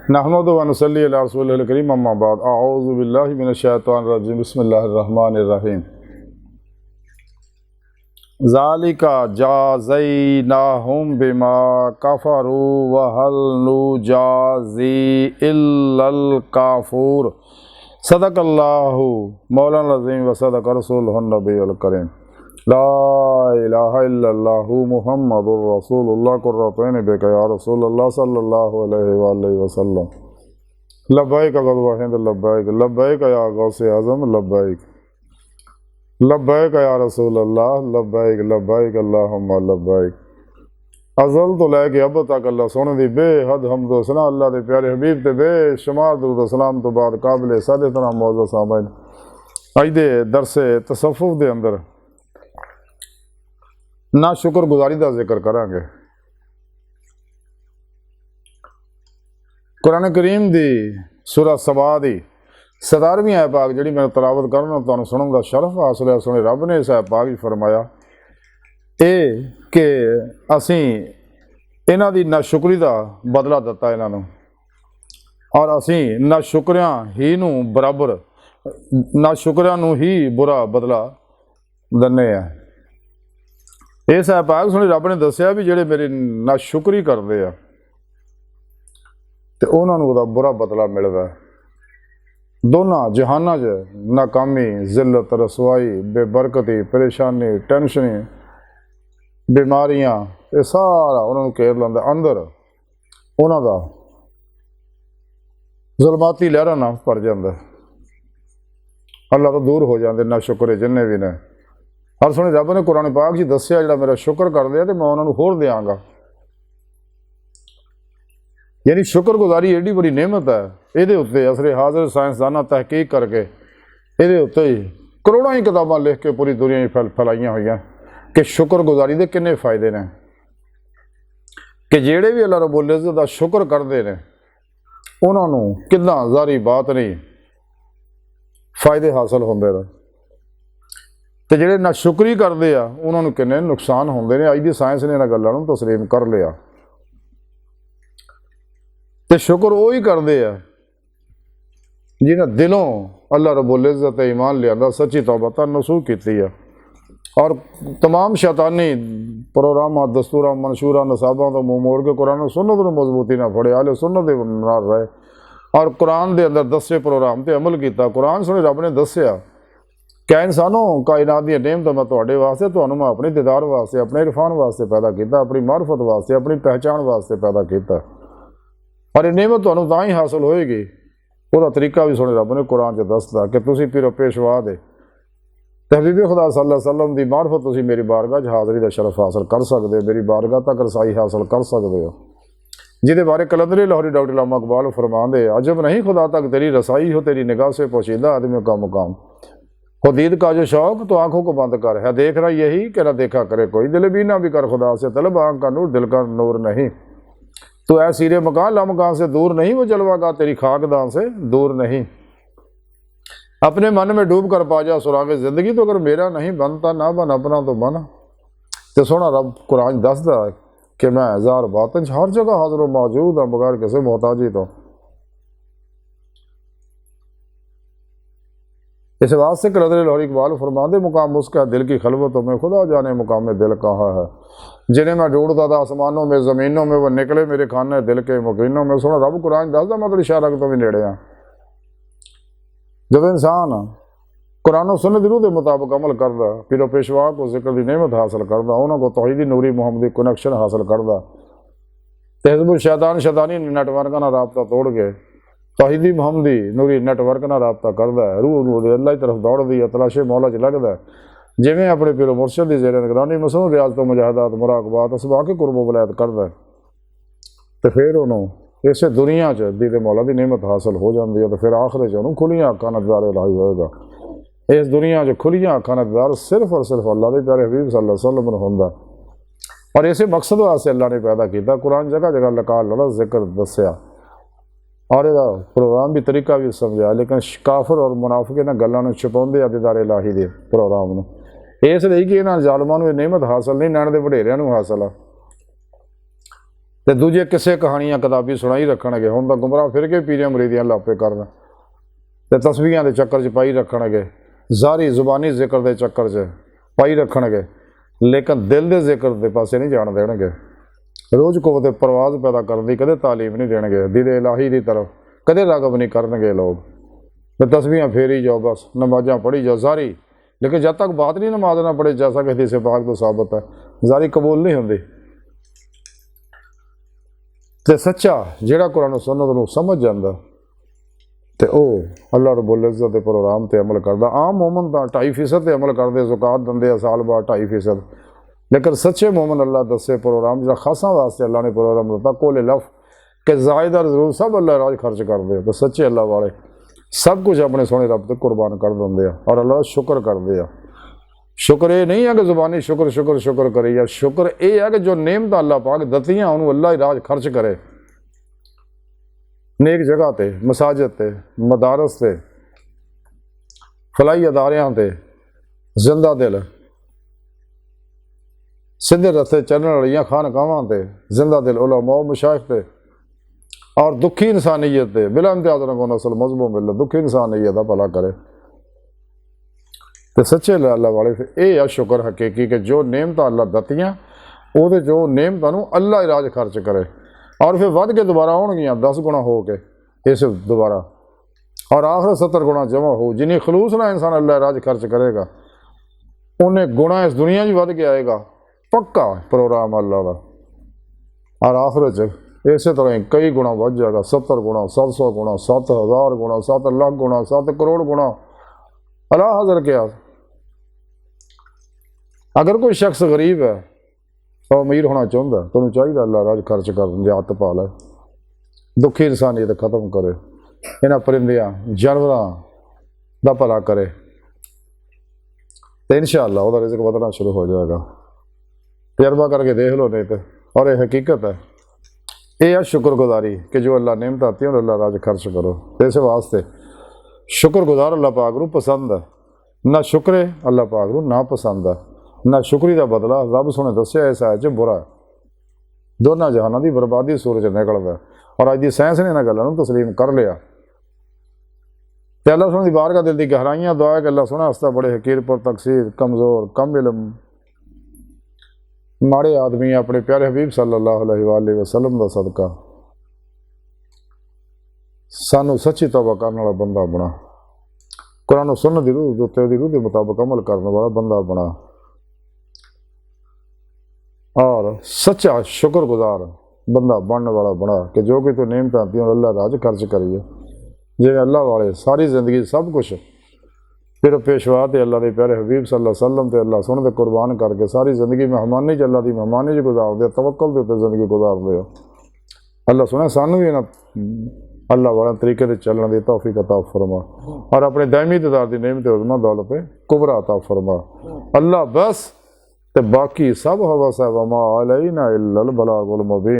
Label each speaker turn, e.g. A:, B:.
A: नहमदु व नसल्ली अला रसूलिल करीम अम्मा बाद अऊज़ु बिल्लाहि मिनश शैतानिर रजीम बिस्मिल्लाहिर रहमानिर रहीम। ज़ालिका जाज़ैनाहुम बिमा कफ़रू व हल नुजाज़ी इल्लल काफ़ूर। सदक़ल्लाहु मौलाना अज़ीम व सदक़ रसूलुहुन नबियुल करीम। ला इलाहा इल्लल्लाहु मुहम्मदुर रसूलुल्लाह कुर्रतैन बिका या रसूलल्लाह सल्लल्लाहु अलैहि वसल्लम। लब्बैक गज़वा हिंद लब्बैक लब्बैक या गौसे आज़म लब्बैक लब्बैक या रसूलल्लाह लब्बैक लब्बैक अल्लाहुम्मा लब्बैक। अज़ल तो लैके अब तक अल्लाह सोने दी बेहद हम्द व सना अल्लाह दे प्यारे हबीब ते बेशुमार दुरूद व सलाम तो बाद काबिल सादे तना मौजूद सामईन अज दे दरसे तसव्वुफ दे अंदर ना शुक्रगुजारी का जिक्र करांगे। कुरान करीम दी सूरह सबा दी 17वीं आयत पाक जिहड़ी मैं तलावत करना तुहानूं सुनन दा शरफ हासिल है। सुने रब ने इस आयत पाक विच फरमाया कि असीं इन्हां दी नाशुक्री दा बदला दिता इन्हां नूं और असीं नाशुक्रियां ही नूं बराबर नाशुक्रियां नूं ही बुरा बदला दिंदे आ। इस आयत पाक सुनी रब ने दस्सिया भी जिहड़े मेरी नाशुक्री करदे आ ते उन्हां नूं उहदा बुरा बदला मिलदा है। दोनों जहाना च नाकामी जिल्लत रसवाई बेबरकती परेशानी टेंशन बीमारियां ये सारा उन्होंने घेर लैंदा। अंदर उन्हों का जुलमाती लहरां नाल भर जाता। अल्लाह तो दूर हो जाते ना शुक्र जिन्ने भी ने। और सुने रब ने कुरान पाक जी दस्सिया जिहड़ा मेरा शुक्र करदे आ ते मैं उन्होंने होर देंगा। यानी शुक्रगुजारी एडी बड़ी नेमत है। ये उत्ते असरे हाजिर साइंसदाना तहकीक करके ये उत्ते ही करोड़ों ही किताबां लिख के पूरी दुनिया फैलाइया हुई कि शुक्रगुजारी के किन्ने फायदे ने कि जेड़े भी अल्लाह रब्बुल इज़्ज़त दा शुक्र करते हैं उन्होंने किदां ज़ारी बात नहीं फायदे हासिल होंदे ने ते जेड़े नाशुक्री करते आ उन्होंने किन्ने नुकसान होंदे ने। अज दी साइंस ने इन्हां गल्लां नूं तस्लीम कर लिया ते शुक्र वो ही करते हैं जिन्हें दिलों अल्लाह रब्बुल इज़्ज़त ईमान लिया सच्ची तौबा नसूख की है और तमाम शैतानी प्रोग्राम दस्तूर मंशूर नसाबों तो मुँह मोड़ के कुरान सुन्नत को मजबूती ना फड़े आले सुन्नत नाल रहे और कुरान के अंदर दसे प्रोग्राम पर अमल किया। कुरान सुने रब ने दसिया क्या इंसानों कायनात दी नेमत मैं तुहाडे वास्ते तुहानूं मैं अपने दीदार वास्ते अपने इरफान वास्ते पैदा किया अपनी मार्फत वास्ते अपनी पहचान वास्ते पैदा किया और ये नेमत तुहानूं तां ही हासिल होएगी। उसका तरीका भी सुने रब ने कुरान च दसदा कि तुसीं पीरो पेशवा दे ते हबीब खुदा सल्लल्लाहु अलैहि वसल्लम दी मार्फत तुसीं मेरी बारगाह च हाज़री दा शरफ हासिल कर सकदे हो, मेरी बारगाह तक रसाई हासिल कर सकदे हो। जिहदे बारे कलंदरी लाहौरी डॉक्टर अल्लामा इकबाल फरमांदे अजब नहीं खुदा तक तेरी रसाई हो, तेरी निगाह से पोशीदा आदमियों का मुकाम हो दीद का जो शौक तो आंखों को बंद कर है देख रहा यही कि ना देखा करे कोई दिल भी ना भी कर खुदा से तलब आंख का नूर दिल का नूर नहीं तो ऐ सीरे मकान लामकान से दूर नहीं वो जलवागा तेरी खाकदान से दूर नहीं। अपने मन में डूब कर पा जा सुरागे जिंदगी तो अगर मेरा नहीं बनता ना बन अपना तो बन। तो सोना रब कुरान दसदा है कि मैं ज़ार बातन हर जगह हाजिर मौजूद हाँ बगैर किसी मोहताजी तो। इस वास्ते कलंदरी लाहौरी इकबाल फरमांदे मुकाम उसका दिल की खलवतों में खुदा जाने मुकाम में दिल कहाँ है जिन्हें मैं ढूंढता था आसमानों में ज़मीनों में वो निकले मेरे खाने दिल के मुकीनों में। सोना रब कुरान दसदा मतलब इशारा तो भी नेड़े हाँ जब इंसान कुरान और सुन्नत रूह के मुताबिक अमल करता पीरो पेशवा को जिक्र की नेमत हासिल करता उन्होंने तौहीदी नूरी मुहम्मदी कनैक्शन हासिल करता तो हिज़्बुल शैतान शैतानी नेटवर्क ना रबता तोड़ के तौहीदी मुहम्मदी नूरी नेटवर्क ना रबता करता है। रूह अल्लाह की तरफ दौड़ती है तलाशे मौला च लगता है जिमें अपने पीरो मुर्शद की ज़ेर निगरानी मसून रियाज तो मुजाहदात मुराकबात असबा के कुर्ब वलायत करता है तो फिर उन्होंने इस दुनिया च दीदे मौला की नेमत हासिल हो जाती है तो फिर आखिर च उन्होंने खुलियां अखां नाल दीदार इलाही होएगा। इस दुनिया च खुलियां अखां नाल दीदार सिर्फ और सिर्फ अल्लाह के प्यारे हबीब सल्लल्लाहु अलैहि वसल्लम नूं हुंदा और इस मकसद वास्ते अल्लाह ने पैदा किया। कुरान जगह जगह लका लड़ा जिक्र दसिया और यदा प्रोग्राम भी तरीका भी समझाया लेकिन काफिर और मुनाफिक इन्हां गल्लां नूं छुपाउंदे आ दीदार इलाही दे प्रोग्राम नूं इसलिए कि इन्हां ज़ालिमां नूं नेमत हासिल नहीं नैण दे वडेरिਆਂ नूं हासिल आ ਤੇ ਦੂਜੇ ਕਿਸੇ ਕਹਾਣੀਆਂ ਕਿਤਾਬੀ ਸੁਣਾਈ ਰੱਖਣਗੇ। ਹੁਣ ਤਾਂ ਗੁੰਮਰਾਹ ਫਿਰ ਕੇ ਪੀਰੀਆਂ ਮੁਰੀਦੀਆਂ ਲਾਪੇ ਕਰਨ ਤੇ ਤਸਬੀਹਾਂ ਦੇ ਚੱਕਰ 'ਚ ਪਾਈ ਰੱਖਣਗੇ, ਜ਼ਾਰੀ ਜ਼ੁਬਾਨੀ ਜ਼ਿਕਰ ਦੇ ਚੱਕਰ 'ਚ ਪਾਈ ਰੱਖਣਗੇ, ਲੇਕਿਨ ਦਿਲ ਦੇ ਜ਼ਿਕਰ ਦੇ ਪਾਸੇ ਨਹੀਂ ਜਾਣ ਦੇਣਗੇ। ਰੋਜ਼ ਕੋ ਤੇ ਪ੍ਰਵਾਜ਼ ਪੈਦਾ ਕਰਨ ਦੀ ਕਦੇ ਤਾਲੀਮ ਨਹੀਂ ਦੇਣਗੇ, ਦਿਲ ਇਲਾਹੀ ਦੀ ਤਰਫ ਕਦੇ ਰਾਗਬ ਨਹੀਂ ਕਰਨਗੇ ਲੋग। ਤੇ ਤਸਬੀਹਾਂ ਫੇਰੀ ਜਾਓ, बस नमाज़ां पढ़ी जाओ ਜ਼ਾਰੀ, लेकिन जब तक बात नहीं नमाज ना पढ़े, जैसा कि हदीस पाक तो साबित है, ਜ਼ਾਰੀ कबूल नहीं होंदी। ते सच्चा जिहड़ा कुरान सुन्नत नूं समझ जांदा ते ओह अल्लाह रब्बुल इज़्ज़त दे प्रोग्राम ते अमल करदा। आम मोमन तां 2.5% ते अमल करदे, ज़कात दिंदे आ साल बाद 2.5%, लेकिन सच्चे मोमन अल्लाह दसे प्रोग्राम जिहड़ा खासा वास्ते अल्लाह ने प्रोग्राम दिता, कोल लफ कि ज़ायदा ज़रूर सब अल्लाह राज खर्च करदे। ते सच्चे अल्लाह वाले सब कुछ अपने सोने रब ते कुर्बान कर देंगे और अल्लाह का शुक्र करते हैं। शुक्र ये नहीं है कि जुबानी शुक्र शुक्र शुक्र करे, या शुक्र ये है कि जो नेमत अल्लाह पाक दतियां उन्होंने अल्लाह ही राज खर्च करे। नेक जगह ते, मसाजिद ते, मदारस ते, फलाई अदारियां ते, जिंदा दिल सीधे रस्ते चलने वाली खानकावां ते, जिंदा दिल उलमा मशाइख ते, और दुखी इंसानियत दे बिला इम्तियाज़ को नस्ल मजबूम मिले, दुखी इंसानियत का भला करे। तो सच्चे अल्लाह वाले ये है शुक्र हकीकी कि जो नेमत अल्लाह दतियां वो जो नेमतों अल्लाह ही राज खर्च करे, और फिर वध के दोबारा आउणगियां 10 गुणा हो के इस दोबारा, और आखिर 70 गुणा जमा हो। जिन्नी खलूस ना इंसान अल्लाह राज खर्च करेगा उन्हें गुणा इस दुनिया में वध के आएगा, पक्का प्रोग्राम अल्लाह का। और आखिर इस तरह कई गुणा बढ़ जाएगा, 70 गुणा, 700 गुणा, 7000 गुणा, 7 लाख गुणा, 7 करोड़ गुणा। अल्लाह हज़र क्या, अगर कोई शख्स गरीब है तो अमीर होना चाहता है, तो चाहिए अल्लाह राज खर्च कर जात पा ले, दुखी इंसानियत खत्म करे, इन्होंने परिंदियां जानवरों का भला करे, तो इंशाअल्लाह उसका रिज़्क बढ़ना शुरू हो जाएगा। तजर्बा करके देख लो नहीं तो, और ये हकीकत है। यह है शुक्रगुजारी कि जो अल्लाह नेमत आती है और अल्लाह राज खर्च करो। तो इस वास्ते शुक्रगुजार अल्लाह पाक नूं पसंद है, ना शुक्रे अल्लाह पाक नूं ना पसंद है, ना शुक्री का बदला रब सोने दस्या इस आयत च बुरा है। दोनों जहानों की बर्बादी सूरज निकलता है, और अज की साइंस ने इन्होंने गलों तस्लीम कर लिया। तो अल्लाह सोने की बारगाह दिल की गहराइयां दुआ है कि अल्लाह सोने हस्ता बड़े हकीर पर तकसीर, कमज़ोर, कम इल्म, माड़े आदमी अपने प्यारे हबीब सल्लल्लाहु अलैहि वसल्लम का सदका सानू सच्ची तौबा करने वाला बंदा बना, कुरान सुन्नत दी रूह उत्ते दी रूह के मुताबिक अमल करने वाला बंदा बना, और सच्चा शुक्रगुजार बंदा बनने वाला बना कि जो कि तो नेमत आती है अल्लाह राज खर्च करिए। जिन्हें अल्लाह वाले सारी जिंदगी सब कुछ फिर पेशवा ते अल्लाह के प्यारे हबीब सल्लल्लाहु अलैहि वसल्लम ते अल्लाह सुन दे कुर्बान करके सारी जिंदगी मेहमानी च अल्लाह की मेहमानी च गुजारते, तवक्कल के उत्ते जिंदगी गुजारते हो। अल्लाह सुने सानू भी इन्हां अल्लाह वाले तरीके से चलने की तौफीक अता फरमा, और अपने दायमी दीदार की नेमत उज़्मा दौलत कुबरा अता फरमा। अल्लाह बस ते बाकी सब हवस है, वमा अलैना इल्लल बलागुल मुबीन।